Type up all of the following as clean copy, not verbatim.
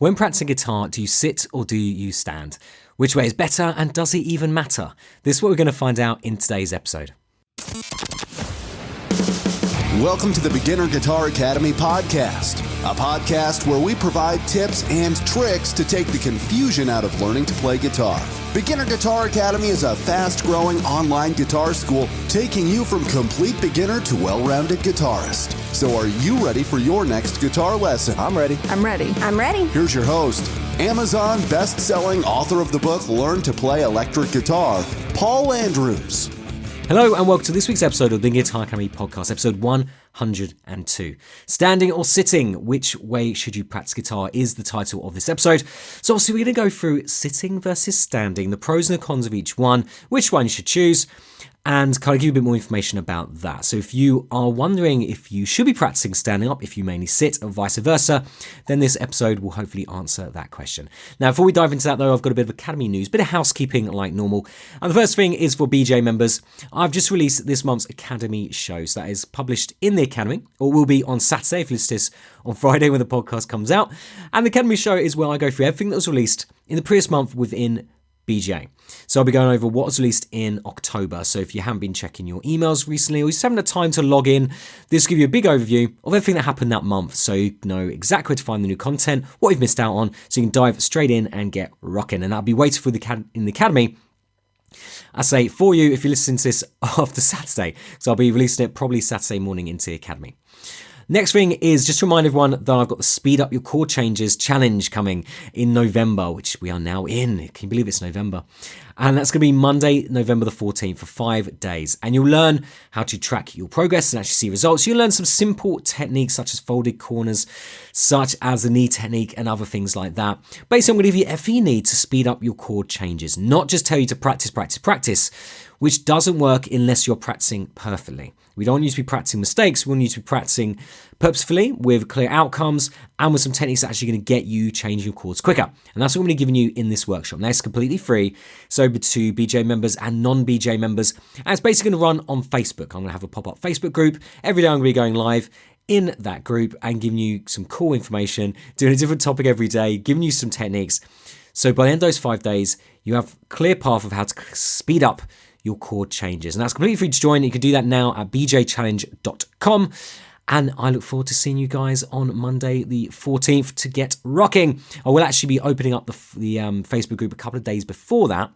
When practicing guitar, do you sit or do you stand? Which way is better, and does it even matter? This is what we're going to find out in today's episode. Welcome to the Beginner Guitar Academy podcast, a podcast where we provide tips and tricks to take the confusion out of learning to play guitar. Beginner Guitar Academy is a fast-growing online guitar school taking you from complete beginner to well-rounded guitarist. So are you ready for your next guitar lesson? I'm ready. I'm ready. I'm ready. Here's your host, Amazon best-selling author of the book Learn to Play Electric Guitar, Paul Andrews. Hello and welcome to this week's episode of the Guitar Academy podcast, episode 102. Standing or sitting, which way should you practice guitar is the title of this episode. So obviously we're going to go through sitting versus standing, the pros and the cons of each one, which one you should choose, and kind of give you a bit more information about that. So if you are wondering if you should be practicing standing up, if you mainly sit, or vice versa, then this episode will hopefully answer that question. Now, before we dive into that though, I've got a bit of Academy news, bit of housekeeping like normal. And the first thing is for BJ members. I've just released this month's Academy show. So that is published in the Academy, or will be on Saturday if you listen to this on Friday when the podcast comes out. And the Academy show is where I go through everything that was released in the previous month within BJ. So I'll be going over what was released in October. So if you haven't been checking your emails recently or you just haven't had time to log in, this will give you a big overview of everything that happened that month. So you know exactly where to find the new content, what you've missed out on, so you can dive straight in and get rocking. And that'll be waiting for in the Academy, I say, for you if you're listening to this after Saturday. So I'll be releasing it probably Saturday morning into the Academy. Next thing is just to remind everyone that I've got the Speed Up Your Chord Changes challenge coming in November, which we are now in. Can you believe it's November? And that's going to be Monday, November the 14th for 5 days. And you'll learn how to track your progress and actually see results. You'll learn some simple techniques such as folded corners, such as the knee technique and other things like that. Basically, I'm going to give you everything you need to speed up your chord changes, not just tell you to practice, which doesn't work unless you're practicing perfectly. We don't want you to be practicing mistakes. We want you to be practicing purposefully with clear outcomes and with some techniques that are actually going to get you changing your chords quicker. And that's what I'm going to be giving you in this workshop. Now, it's completely free. It's open to BJ members and non-BJ members. And it's basically going to run on Facebook. I'm going to have a pop-up Facebook group. Every day I'm going to be going live in that group and giving you some cool information, doing a different topic every day, giving you some techniques. So by the end of those 5 days, you have a clear path of how to speed up your chord changes. And that's completely free to join. You can do that now at bjchallenge.com. And I look forward to seeing you guys on Monday the 14th to get rocking. I will actually be opening up the Facebook group a couple of days before that.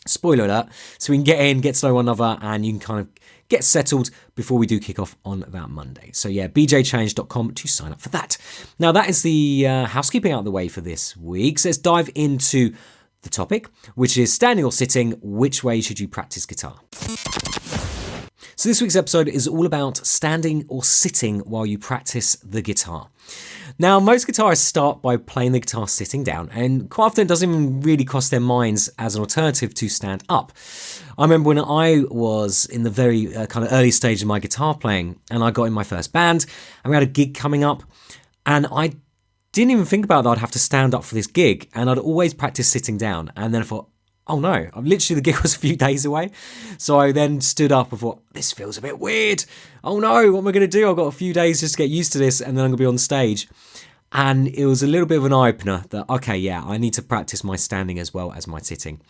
Spoiler alert. So we can get in, get to know one another, and you can kind of get settled before we do kick off on that Monday. So yeah, bjchallenge.com to sign up for that. Now that is the housekeeping out of the way for this week. So let's dive into the topic, which is standing or sitting, which way should you practice guitar? So this week's episode is all about standing or sitting while you practice the guitar. Now, most guitarists start by playing the guitar sitting down, and quite often it doesn't even really cross their minds as an alternative to stand up. I remember when I was in the very kind of early stage of my guitar playing, and I got in my first band, and we had a gig coming up, and I didn't even think about that I'd have to stand up for this gig, and I'd always practice sitting down. And then I thought, oh no, the gig was a few days away. So I then stood up and thought, this feels a bit weird. Oh no, what am I going to do? I've got a few days just to get used to this, and then I'm going to be on stage. And it was a little bit of an eye-opener that, okay, yeah, I need to practice my standing as well as my sitting.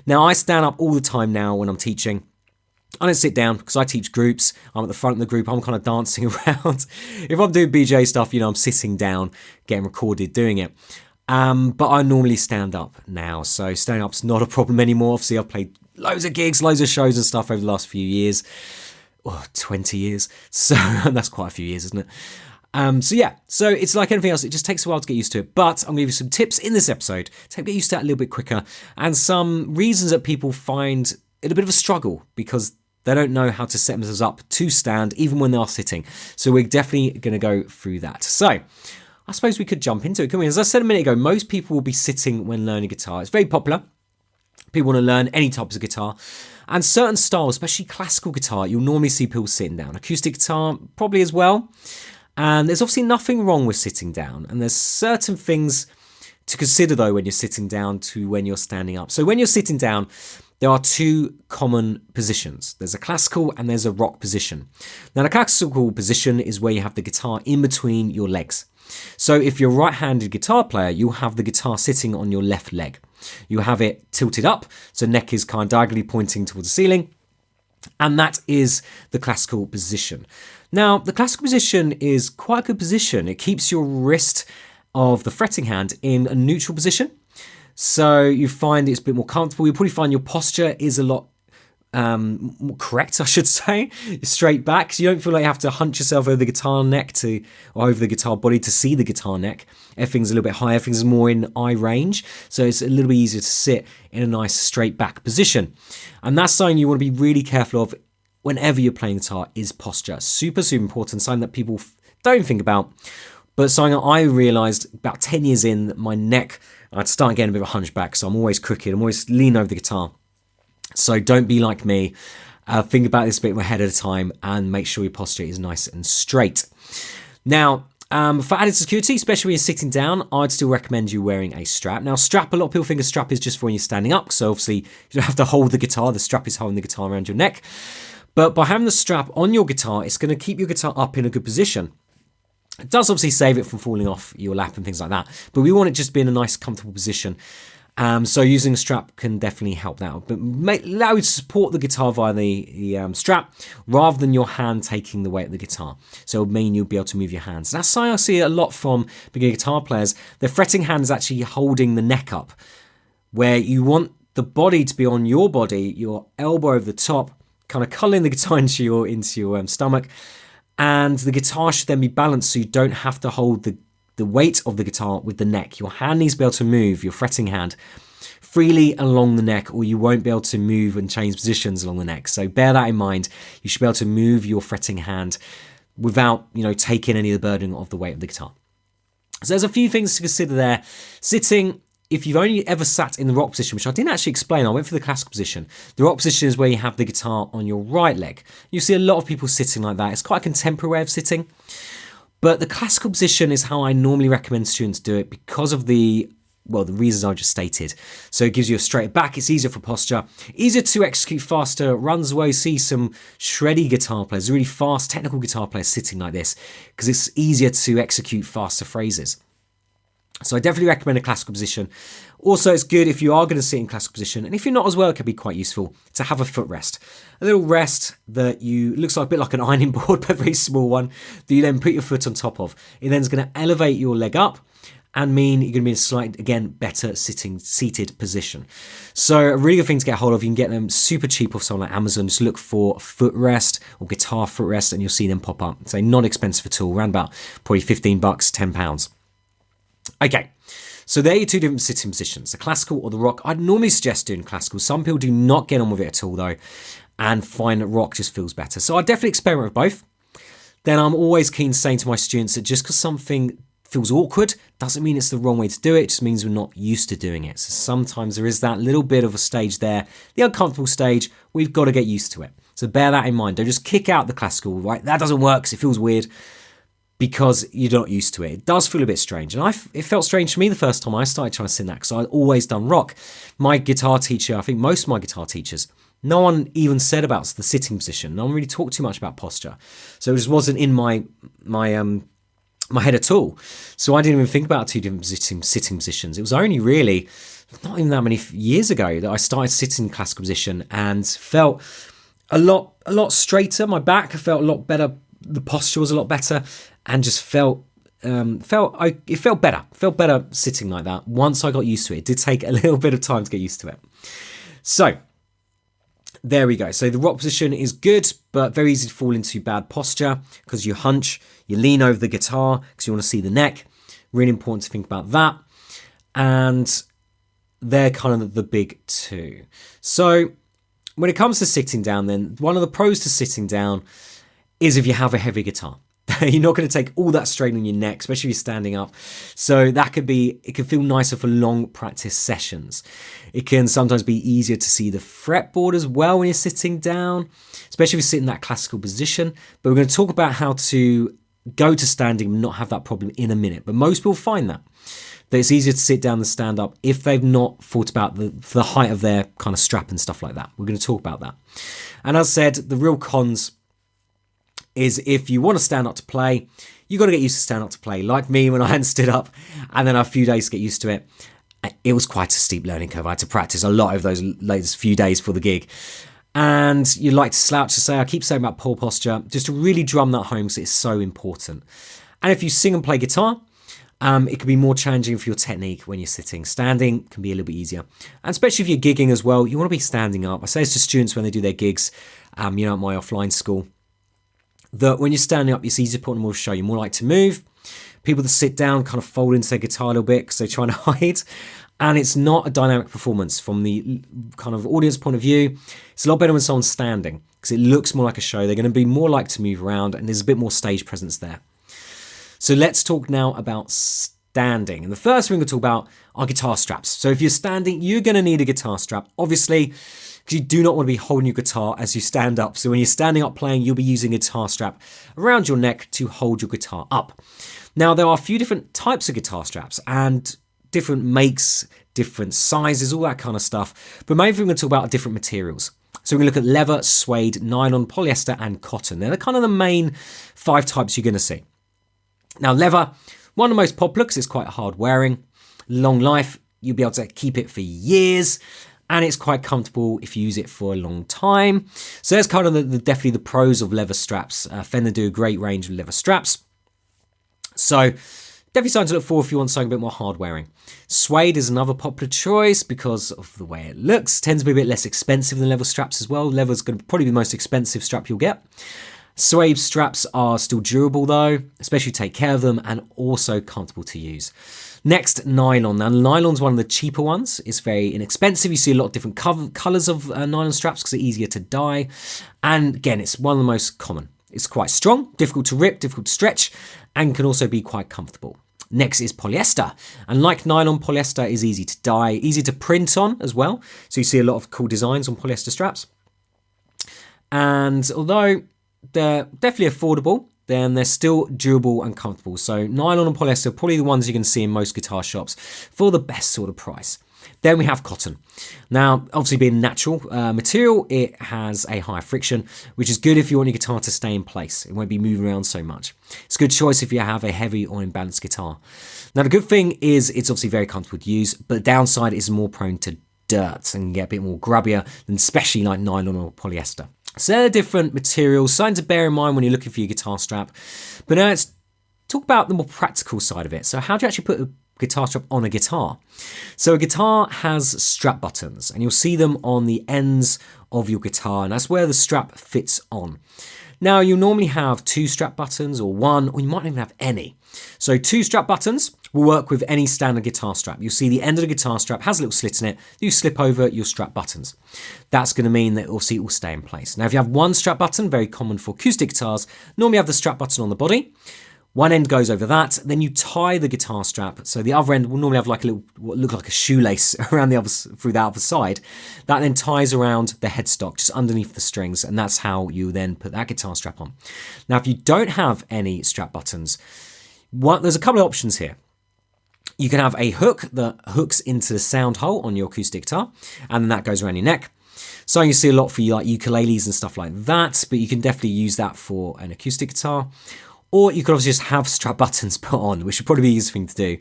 Now, I stand up all the time now when I'm teaching. I don't sit down because I teach groups. I'm at the front of the group. I'm kind of dancing around. If I'm doing BJ stuff, I'm sitting down, getting recorded, doing it. But I normally stand up now. So standing up's not a problem anymore. Obviously, I've played loads of gigs, loads of shows and stuff over the last few years. 20 years. So that's quite a few years, isn't it? So it's like anything else. It just takes a while to get used to it. But I'm going to give you some tips in this episode to get used to that a little bit quicker, and some reasons that people find it a bit of a struggle because they don't know how to set themselves up to stand even when they are sitting. So we're definitely going to go through that. So I suppose we could jump into it, couldn't we? As I said a minute ago, most people will be sitting when learning guitar. It's very popular. People want to learn any types of guitar. And certain styles, especially classical guitar, you'll normally see people sitting down. Acoustic guitar, probably as well. And there's obviously nothing wrong with sitting down. And there's certain things to consider, though, when you're sitting down to when you're standing up. So when you're sitting down, there are two common positions. There's a classical and there's a rock position. Now, the classical position is where you have the guitar in between your legs. So if you're a right-handed guitar player, you'll have the guitar sitting on your left leg. You have it tilted up, so neck is kind of diagonally pointing towards the ceiling, and that is the classical position. Now, the classical position is quite a good position. It keeps your wrist of the fretting hand in a neutral position, so you find it's a bit more comfortable. You'll probably find your posture is a lot more correct, I should say, straight back, so you don't feel like you have to hunch yourself over the guitar neck or over the guitar body to see the guitar neck. Everything's a little bit higher, everything's more in eye range, so it's a little bit easier to sit in a nice straight back position. And that's something you want to be really careful of whenever you're playing guitar, is posture. Super important, something that people don't think about, but something that I realised about 10 years in, that my neck, I'd start getting a bit of a hunchback, so I'm always crooked, I'm always leaning over the guitar. So don't be like me. Think about this a bit ahead of time and make sure your posture is nice and straight. Now, for added security, especially when you're sitting down, I'd still recommend you wearing a strap. Now, strap, a lot of people think a strap is just for when you're standing up. So obviously, you don't have to hold the guitar. The strap is holding the guitar around your neck. But by having the strap on your guitar, it's going to keep your guitar up in a good position. It does obviously save it from falling off your lap and things like that. But we want it just to be in a nice, comfortable position. So using a strap can definitely help that out. But allow you to support the guitar via the strap rather than your hand taking the weight of the guitar. So it'll mean you'll be able to move your hands. That's something I see a lot from beginner guitar players. Their fretting hand is actually holding the neck up, where you want the body to be on your body, your elbow over the top, kind of culling the guitar into your stomach. And the guitar should then be balanced so you don't have to hold the weight of the guitar with the neck. Your hand needs to be able to move, your fretting hand, freely along the neck, or you won't be able to move and change positions along the neck. So bear that in mind. You should be able to move your fretting hand without, taking any of the burden of the weight of the guitar. So there's a few things to consider there. Sitting, if you've only ever sat in the rock position, which I didn't actually explain, I went for the classical position. The rock position is where you have the guitar on your right leg. You see a lot of people sitting like that. It's quite a contemporary way of sitting. But the classical position is how I normally recommend students do it because of the reasons I just stated. So it gives you a straight back, it's easier for posture, easier to execute faster runs away. You see some shreddy guitar players, really fast technical guitar players sitting like this because it's easier to execute faster phrases. So I definitely recommend a classical position. Also, it's good if you are going to sit in classical position, and if you're not as well, it can be quite useful to have a footrest. A little rest that looks like a bit like an ironing board, but a very small one, that you then put your foot on top of. It then is going to elevate your leg up and mean you're going to be in a slight, again, better seated position. So a really good thing to get hold of. You can get them super cheap off someone like Amazon. Just look for footrest or guitar footrest and you'll see them pop up. So not expensive at all, around about probably $15, £10. Okay, so there are your two different sitting positions, the classical or the rock. I'd normally suggest doing classical. Some people do not get on with it at all though and find that rock just feels better. So I definitely experiment with both. Then I'm always keen saying to my students that just because something feels awkward doesn't mean it's the wrong way to do it. It just means we're not used to doing it. So sometimes there is that little bit of a stage there, the uncomfortable stage. We've got to get used to it. So bear that in mind. Don't just kick out the classical, right? That doesn't work because it feels weird, because you're not used to it. It does feel a bit strange. And it felt strange for me the first time I started trying to sing that because I'd always done rock. My guitar teacher, I think most of my guitar teachers, no one even said about the sitting position. No one really talked too much about posture. So it just wasn't in my head at all. So I didn't even think about two different sitting positions. It was only really not even that many years ago that I started sitting in classical position and felt a lot straighter. My back felt a lot better. The posture was a lot better. And just felt better sitting like that once I got used to it. It did take a little bit of time to get used to it. So there we go. So the rock position is good, but very easy to fall into bad posture because you hunch, you lean over the guitar because you want to see the neck. Really important to think about that. And they're kind of the big two. So when it comes to sitting down, then one of the pros to sitting down is if you have a heavy guitar. You're not going to take all that strain on your neck, especially if you're standing up. So it can feel nicer for long practice sessions. It can sometimes be easier to see the fretboard as well when you're sitting down, especially if you sit in that classical position. But we're going to talk about how to go to standing and not have that problem in a minute. But most people find that it's easier to sit down than stand up if they've not thought about the height of their kind of strap and stuff like that. We're going to talk about that. And as I said, the real cons is if you want to stand up to play, you got to get used to stand up to play. Like me when I hadn't stood up, and then a few days to get used to it. It was quite a steep learning curve. I had to practice a lot over those few days for the gig. And you like to slouch to say, I keep saying about poor posture, just to really drum that home because it's so important. And if you sing and play guitar, it can be more challenging for your technique when you're sitting. Standing can be a little bit easier. And especially if you're gigging as well, you want to be standing up. I say this to students when they do their gigs, at my offline school, that when you're standing up, it's easier to put on more show. You're more likely to move. People that sit down kind of fold into their guitar a little bit because they're trying to hide. And it's not a dynamic performance from the kind of audience point of view. It's a lot better when someone's standing because it looks more like a show. They're going to be more likely to move around and there's a bit more stage presence there. So let's talk now about standing. And the first thing we're going to talk about are guitar straps. So if you're standing, you're going to need a guitar strap, obviously, because you do not want to be holding your guitar as you stand up. So when you're standing up playing, you'll be using a guitar strap around your neck to hold your guitar up. Now, there are a few different types of guitar straps and different makes, different sizes, all that kind of stuff. But mainly we're going to talk about different materials. So we're going to look at leather, suede, nylon, polyester, and cotton. They're kind of the main 5 types you're going to see. Now, leather, one of the most popular because it's quite hard wearing. Long life, you'll be able to keep it for years. And it's quite comfortable if you use it for a long time. So that's kind of definitely the pros of leather straps. Fender do a great range of leather straps. So definitely something to look for if you want something a bit more hard wearing. Suede is another popular choice because of the way it looks. Tends to be a bit less expensive than leather straps as well. Leather's going to probably be the most expensive strap you'll get. Suede straps are still durable though, especially take care of them and also comfortable to use. Next, nylon. Now, nylon's one of the cheaper ones. It's very inexpensive. You see a lot of different colours of nylon straps because they're easier to dye. And again, it's one of the most common. It's quite strong, difficult to rip, difficult to stretch, and can also be quite comfortable. Next is polyester. And like nylon, polyester is easy to dye, easy to print on as well. So you see a lot of cool designs on polyester straps. And although they're definitely affordable, then they're still durable and comfortable. So nylon and polyester are probably the ones you can see in most guitar shops for the best sort of price. Then we have cotton. Now, obviously being natural material, it has a higher friction, which is good if you want your guitar to stay in place. It won't be moving around so much. It's a good choice if you have a heavy or imbalanced guitar. Now, the good thing is it's obviously very comfortable to use, but the downside is more prone to dirt and get a bit more grubbier than especially like nylon or polyester. So they're different materials, something to bear in mind when you're looking for your guitar strap. But now let's talk about the more practical side of it. So how do you actually put a guitar strap on a guitar? So a guitar has strap buttons and you'll see them on the ends of your guitar, and that's where the strap fits on. Now you'll normally have 2 strap buttons or 1, or you might not even have any. So 2 strap buttons will work with any standard guitar strap. You'll see the end of the guitar strap has a little slit in it. You slip over your strap buttons. That's going to mean that it will stay in place. Now if you have 1 strap button, very common for acoustic guitars, normally you have the strap button on the body. One end goes over that, then you tie the guitar strap. So the other end will normally have like a little, what look like a shoelace around through the other side. That then ties around the headstock, just underneath the strings, and that's how you then put that guitar strap on. Now, if you don't have any strap buttons, there's a couple of options here. You can have a hook that hooks into the sound hole on your acoustic guitar, and then that goes around your neck. So you see a lot for you like ukuleles and stuff like that, but you can definitely use that for an acoustic guitar. Or you could obviously just have strap buttons put on, which would probably be the easiest thing to do.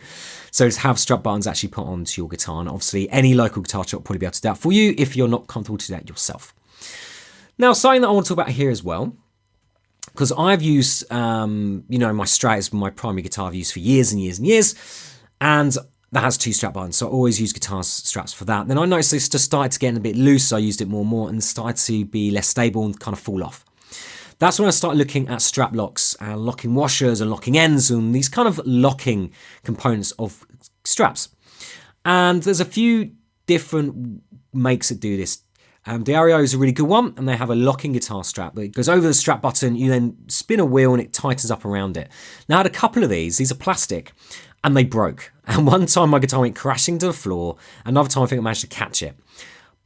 So just have strap buttons actually put onto your guitar. And obviously any local guitar shop will probably be able to do that for you if you're not comfortable to do that yourself. Now, something that I want to talk about here as well, because I've used, my Strat is my primary guitar I've used for years and years and years. And that has 2 strap buttons. So I always use guitar straps for that. Then I noticed this just started to get a bit loose. So I used it more and more and started to be less stable and kind of fall off. That's when I started looking at strap locks and locking washers and locking ends and these kind of locking components of straps. And there's a few different makes that do this. The Ario is a really good one, and they have a locking guitar strap. It goes over the strap button, you then spin a wheel and it tightens up around it. Now I had a couple of these are plastic, and they broke. And one time my guitar went crashing to the floor, another time I think I managed to catch it.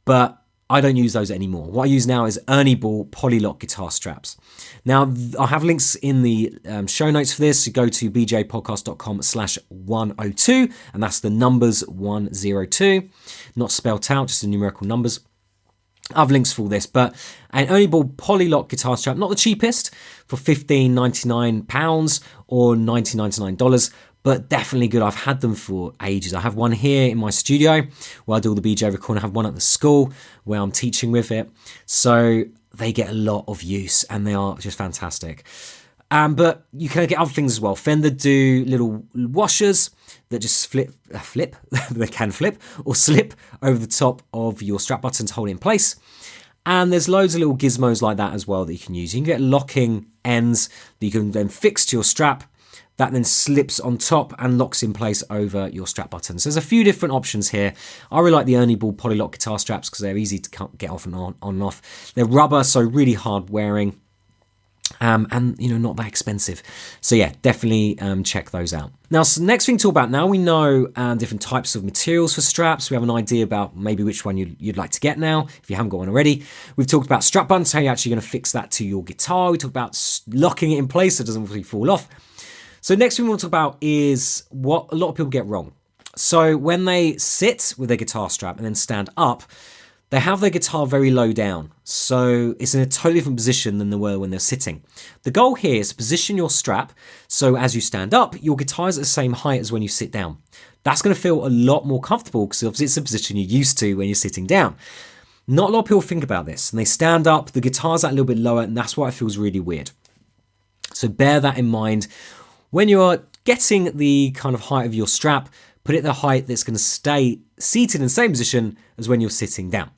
But I don't use those anymore. What I use now is Ernie Ball Polylock guitar straps. Now, I have links in the show notes for this. You go to bjpodcast.com/102, and that's the numbers 102, not spelled out, just the numerical numbers. I have links for all this, but an only bought polylock guitar strap, not the cheapest, for £15.99 or $19.99, but definitely good. I've had them for ages. I have one here in my studio where I do all the BJ recording. I have one at the school where I'm teaching with it. So they get a lot of use and they are just fantastic. But you can get other things as well. Fender do little washers that just flip, they can flip or slip over the top of your strap button to hold it in place. And there's loads of little gizmos like that as well that you can use. You can get locking ends that you can then fix to your strap that then slips on top and locks in place over your strap buttons. So there's a few different options here. I really like the Ernie Ball polylock guitar straps because they're easy to get off and on and off. They're rubber, so really hard wearing. And not that expensive. So yeah, definitely check those out. Now, so next thing to talk about, now we know different types of materials for straps. We have an idea about maybe which one you'd like to get now, if you haven't got one already. We've talked about strap buttons, how you're actually going to fix that to your guitar. We talked about locking it in place so it doesn't really fall off. So next thing we want to talk about is what a lot of people get wrong. So when they sit with their guitar strap and then stand up, they have their guitar very low down, so it's in a totally different position than they were when they're sitting. The goal here is to position your strap so as you stand up, your guitar is at the same height as when you sit down. That's going to feel a lot more comfortable because obviously it's a position you're used to when you're sitting down. Not a lot of people think about this, and they stand up, the guitar's at a little bit lower, and that's why it feels really weird. So bear that in mind. When you're getting the kind of height of your strap, put it at the height that's going to stay seated in the same position as when you're sitting down.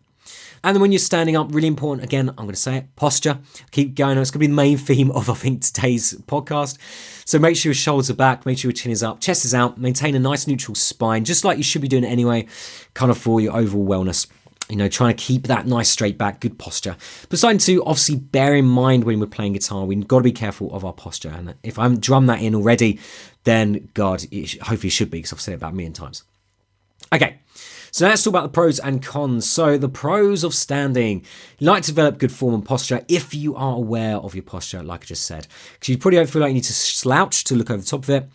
And then when you're standing up, really important, again, I'm going to say it, posture. Keep going. It's going to be the main theme of, I think, today's podcast. So make sure your shoulders are back, make sure your chin is up, chest is out, maintain a nice neutral spine, just like you should be doing it anyway, kind of for your overall wellness. Trying to keep that nice straight back, good posture. But something to obviously bear in mind when we're playing guitar, we've got to be careful of our posture. And if I haven't drummed that in already, then God, hopefully it should be, because I've said it about a million times. Okay. So let's talk about the pros and cons. So the pros of standing. You like to develop good form and posture if you are aware of your posture, like I just said. Because you probably don't feel like you need to slouch to look over the top of it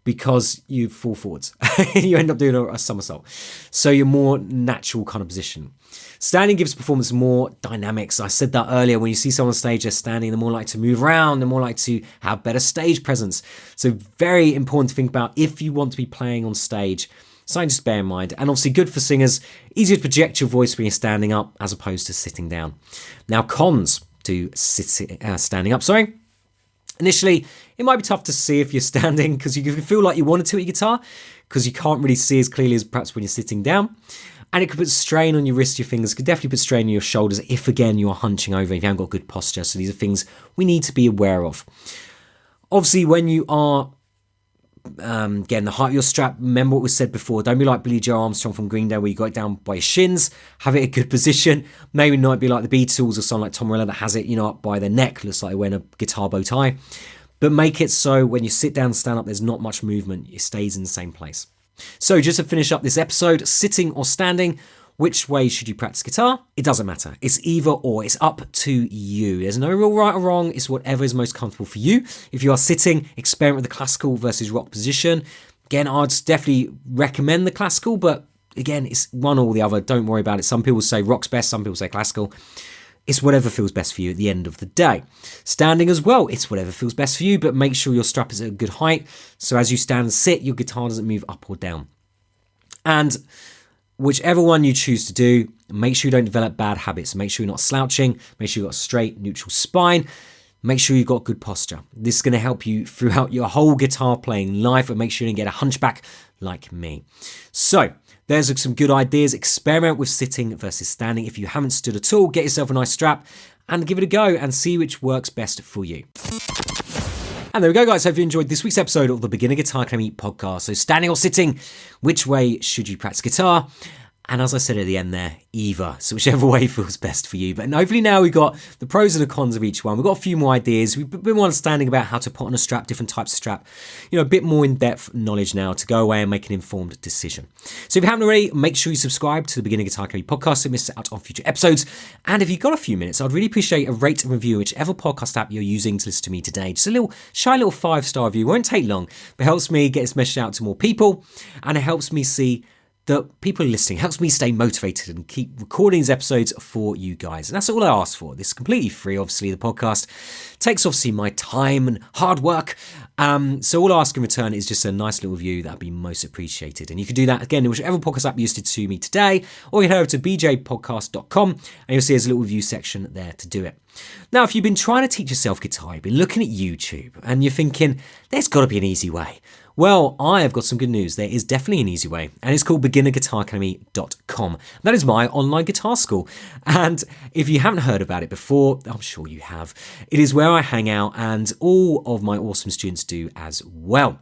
because you fall forwards. You end up doing a somersault. So you're more natural kind of position. Standing gives performance more dynamics. I said that earlier. When you see someone on stage, they're standing, they're more likely to move around, they're more likely to have better stage presence. So very important to think about if you want to be playing on stage. Something just bear in mind. And obviously good for singers, easier to project your voice when you're standing up as opposed to sitting down. Now, cons to standing up, Initially, it might be tough to see if you're standing because you can feel like you wanted to at your guitar because you can't really see as clearly as perhaps when you're sitting down. And it could put strain on your wrists, your fingers, could definitely put strain on your shoulders if, again, you're hunching over, if you haven't got good posture. So these are things we need to be aware of. Obviously, when you are getting the height of your strap, remember what was said before. Don't be like Billy Joe Armstrong from Green Day where you got it down by your shins. Have it in a good position. Maybe not be like the Beatles or someone like Tom Morello that has it, up by their neck. Looks like they're wearing a guitar bow tie. But make it so when you sit down and stand up, there's not much movement. It stays in the same place. So just to finish up this episode, sitting or standing, which way should you practice guitar? It doesn't matter. It's either or. It's up to you. There's no real right or wrong. It's whatever is most comfortable for you. If you are sitting, experiment with the classical versus rock position. Again, I'd definitely recommend the classical, but again, it's one or the other. Don't worry about it. Some people say rock's best. Some people say classical. It's whatever feels best for you at the end of the day. Standing as well, it's whatever feels best for you, but make sure your strap is at a good height. So as you stand and sit, your guitar doesn't move up or down. And whichever one you choose to do, make sure you don't develop bad habits. Make sure you're not slouching. Make sure you've got a straight, neutral spine. Make sure you've got good posture. This is going to help you throughout your whole guitar playing life, and make sure you don't get a hunchback like me. So there's some good ideas. Experiment with sitting versus standing. If you haven't stood at all, get yourself a nice strap and give it a go and see which works best for you. And there we go, guys. Hope you enjoyed this week's episode of the Beginner Guitar Academy podcast. So standing or sitting, which way should you practice guitar? And as I said at the end there, either. So whichever way feels best for you. But hopefully now we've got the pros and the cons of each one. We've got a few more ideas. We've been more understanding about how to put on a strap, different types of strap. A bit more in-depth knowledge now to go away and make an informed decision. So if you haven't already, make sure you subscribe to the Beginner Guitar Academy podcast so you miss out on future episodes. And if you've got a few minutes, I'd really appreciate a rate and review whichever podcast app you're using to listen to me today. Just a shy little 5-star review. Won't take long, but helps me get this message out to more people. And it helps me see that people are listening. It helps me stay motivated and keep recording these episodes for you guys. And that's all I ask for. This is completely free, obviously. The podcast takes obviously my time and hard work. So all I ask in return is just a nice little review. That'd be most appreciated. And you can do that again in whichever podcast app you used to me today, or you head over to bjpodcast.com and you'll see there's a little review section there to do it. Now, if you've been trying to teach yourself guitar, you've been looking at YouTube and you're thinking, there's got to be an easy way. Well, I have got some good news. There is definitely an easy way, and it's called beginnerguitaracademy.com. That is my online guitar school. And if you haven't heard about it before, I'm sure you have. It is where I hang out, and all of my awesome students do as well.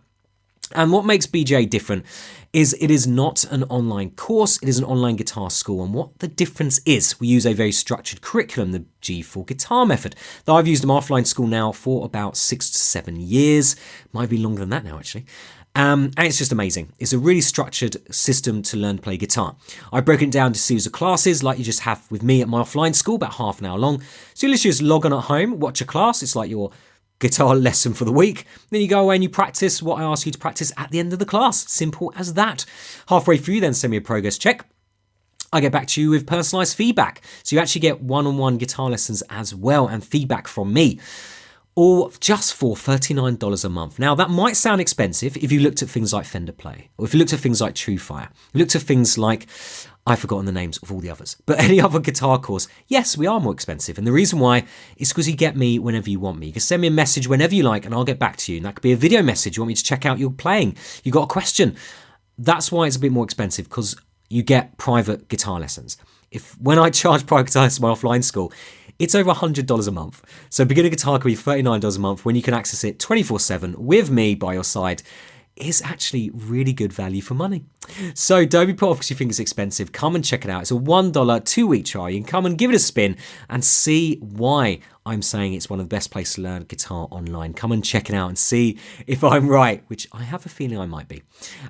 And what makes BJ different is it is not an online course, it is an online guitar school. And what the difference is, we use a very structured curriculum, the G4 guitar method, that I've used in my offline school now for about 6 to 7 years. Might be longer than that now, actually. And it's just amazing. It's a really structured system to learn to play guitar. I've broken it down into series of classes like you just have with me at my offline school, about half an hour long. So you literally just log on at home, watch a class. It's like your guitar lesson for the week. Then you go away and you practice what I ask you to practice at the end of the class. Simple as that. Halfway through, then send me a progress check. I get back to you with personalized feedback. So you actually get one-on-one guitar lessons as well and feedback from me. All just for $39 a month. Now, that might sound expensive if you looked at things like Fender Play, or if you looked at things like TrueFire, you looked at things like, I've forgotten the names of all the others, but any other guitar course, yes, we are more expensive. And the reason why is because you get me whenever you want me. You can send me a message whenever you like and I'll get back to you. And that could be a video message. You want me to check out your playing. You got a question. That's why it's a bit more expensive, because you get private guitar lessons. When I charge private guitar lessons in my offline school, it's over $100 a month. So beginner guitar can be $39 a month when you can access it 24/7 with me by your side. Is actually really good value for money. So don't be put off because you think it's expensive. Come and check it out. It's a $1 2-week trial. You can come and give it a spin and see why I'm saying it's one of the best places to learn guitar online. Come and check it out and see if I'm right, which I have a feeling I might be.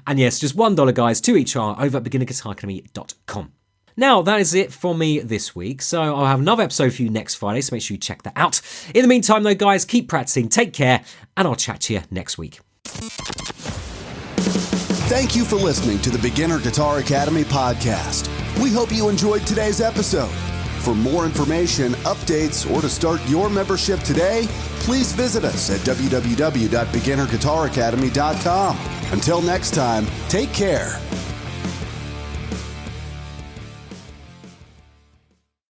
And yes, just $1, guys, 2-week trial over at beginnerguitaracademy.com. Now, that is it for me this week. So I'll have another episode for you next Friday, so make sure you check that out. In the meantime, though, guys, keep practicing, take care, and I'll chat to you next week. Thank you for listening to the Beginner Guitar Academy podcast. We hope you enjoyed today's episode. For more information, updates, or to start your membership today, please visit us at www.beginnerguitaracademy.com. Until next time, take care.